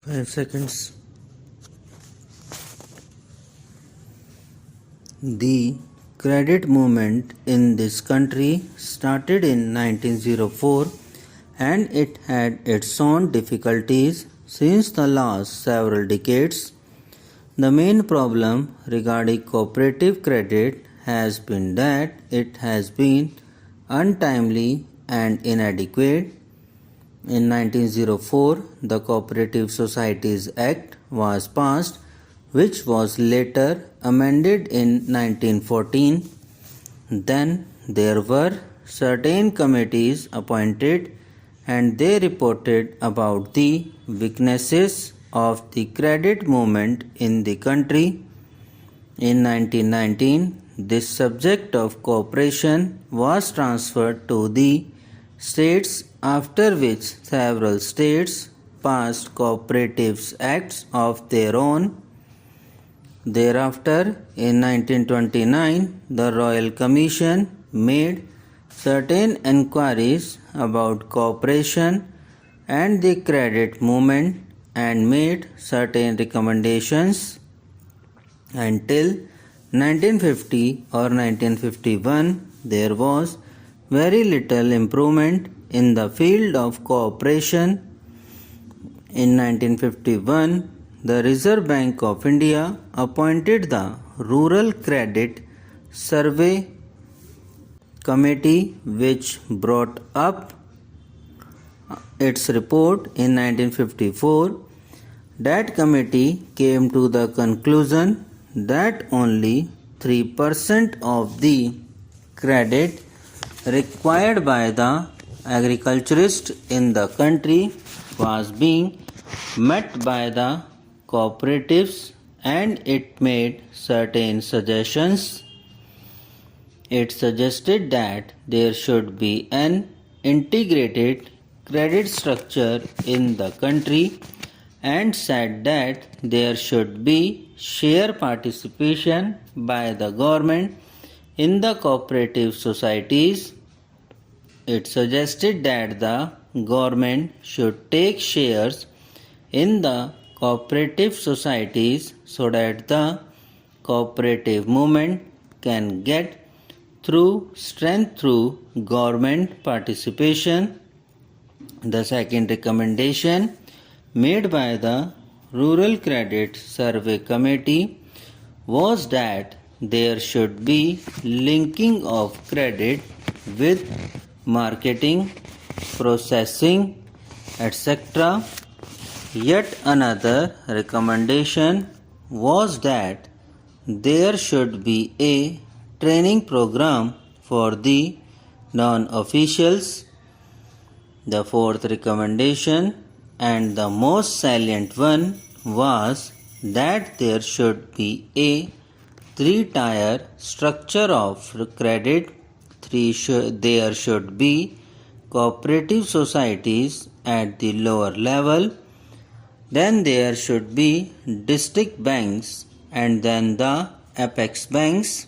5 seconds. The credit movement in this country started in 1904 and it had its own difficulties since the last several decades. The main problem regarding cooperative credit has been that it has been untimely and inadequate. In 1904, the Cooperative Societies Act was passed, which was later amended in 1914. Then there were certain committees appointed and they reported about the weaknesses of the credit movement in the country. In 1919, this subject of cooperation was transferred to the states, after which several states passed cooperative acts of their own. Thereafter, in 1929, the Royal Commission made certain enquiries about cooperation and the credit movement and made certain recommendations. Until 1950 or 1951, there was very little improvement in the field of cooperation. In 1951, the Reserve Bank of India appointed the Rural Credit Survey Committee, which brought up its report in 1954. That committee came to the conclusion that only 3% of the credit required by the agriculturist in the country was being met by the cooperatives, and it made certain suggestions. It suggested that there should be an integrated credit structure in the country and said that there should be share participation by the government in the cooperative societies. It suggested that the government should take shares in the cooperative societies so that the cooperative movement can get through strength through government participation. The second recommendation made by the Rural Credit Survey Committee was that there should be linking of credit with marketing, processing, etc. Yet another recommendation was that there should be a training program for the non-officials. The fourth recommendation, and the most salient one, was that there should be a three-tier structure of credit. There should be cooperative societies at the lower level, then there should be district banks, and then the apex banks,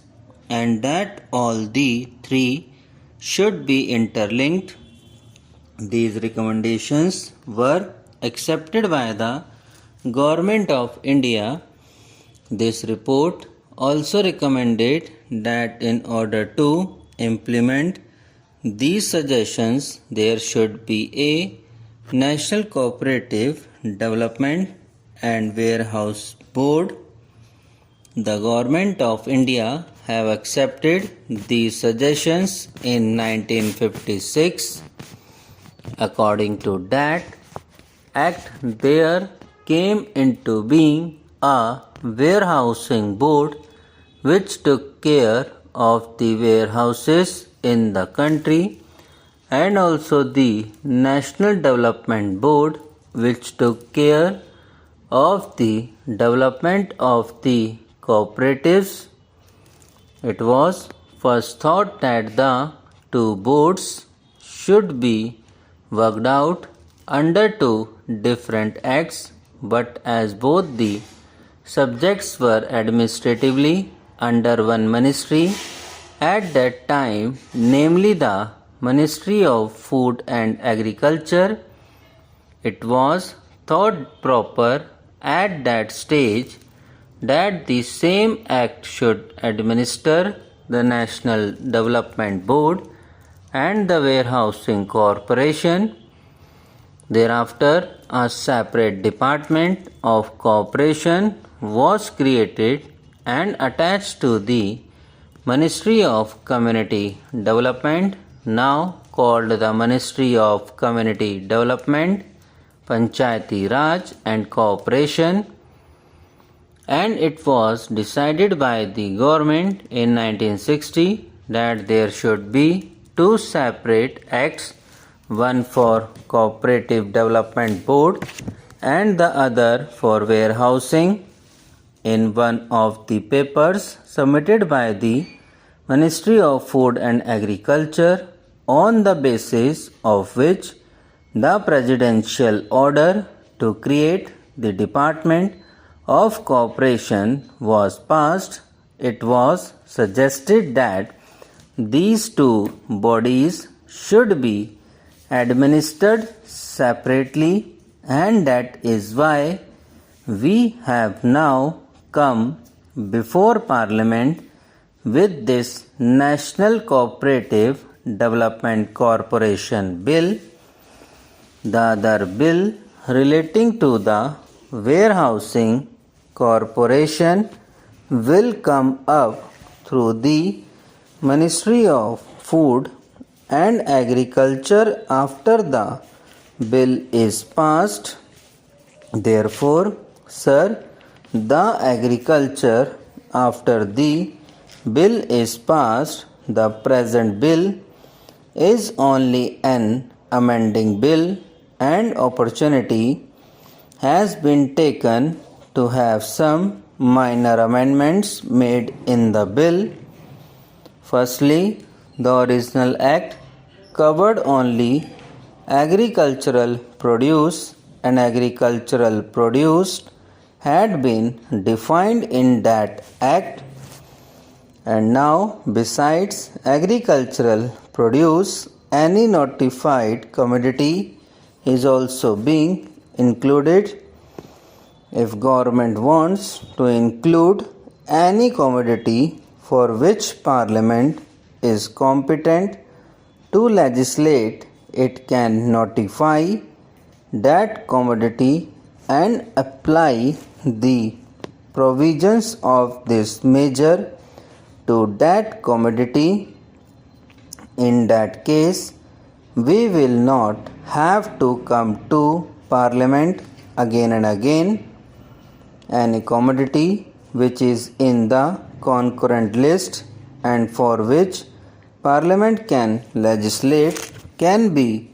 and that all the three should be interlinked. These recommendations were accepted by the Government of India. This report also recommended that in order to implement these suggestions, there should be a National Cooperative Development and Warehouse Board. The Government of India have accepted these suggestions in 1956. According to that act, there came into being a warehousing board which took care of the warehouses in the country, and also the National Development Board which took care of the development of the cooperatives. It was first thought that the two boards should be worked out under two different acts, but as both the subjects were administratively under one ministry at that time, namely the Ministry of Food and Agriculture, it was thought proper at that stage that the same act should administer the National Development Board and the Warehousing Corporation. Thereafter, a separate department of cooperation was created and attached to the Ministry of Community Development, now called the Ministry of Community Development, Panchayati Raj and Cooperation, and it was decided by the government in 1960 that there should be two separate acts, one for Cooperative Development Board and the other for warehousing. In one of the papers submitted by the Ministry of Food and Agriculture, on the basis of which the presidential order to create the Department of Cooperation was passed, it was suggested that these two bodies should be administered separately, and that is why we have now come before Parliament with this National Cooperative Development Corporation Bill. The other bill relating to the Warehousing Corporation will come up through the Ministry of Food and Agriculture after the bill is passed. Therefore, sir, the agriculture after the bill is passed, the present bill is only an amending bill, and opportunity has been taken to have some minor amendments made in the bill. Firstly, the original act covered only agricultural produce, and agricultural produce had been defined in that act, and now besides agricultural produce, any notified commodity is also being included. If government wants to include any commodity for which Parliament is competent to legislate, it can notify that commodity and apply the provisions of this measure to that commodity. In that case, we will not have to come to Parliament again and again. Any commodity which is in the concurrent list and for which Parliament can legislate can be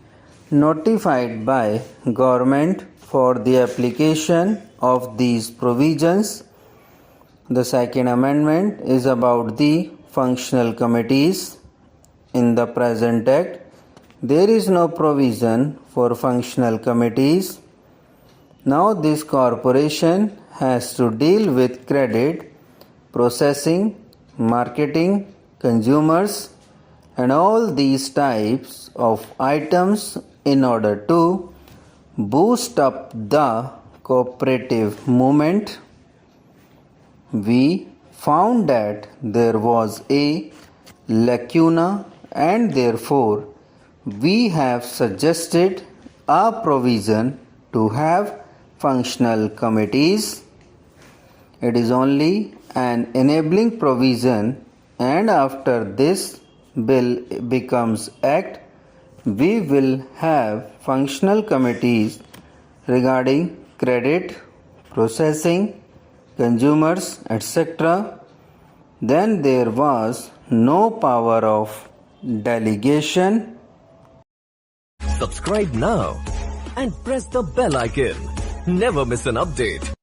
notified by government for the application of these provisions. The second amendment is about the functional committees. In the present act, there is no provision for functional committees. Now this corporation has to deal with credit, processing, marketing, consumers, and all these types of items in order to boost up the cooperative movement. We found that there was a lacuna, and therefore we have suggested a provision to have functional committees. It is only an enabling provision, and after this bill becomes act, we will have functional committees regarding credit, processing, consumers, etc. Then there was no power of delegation. Subscribe now and press the bell icon. Never miss an update.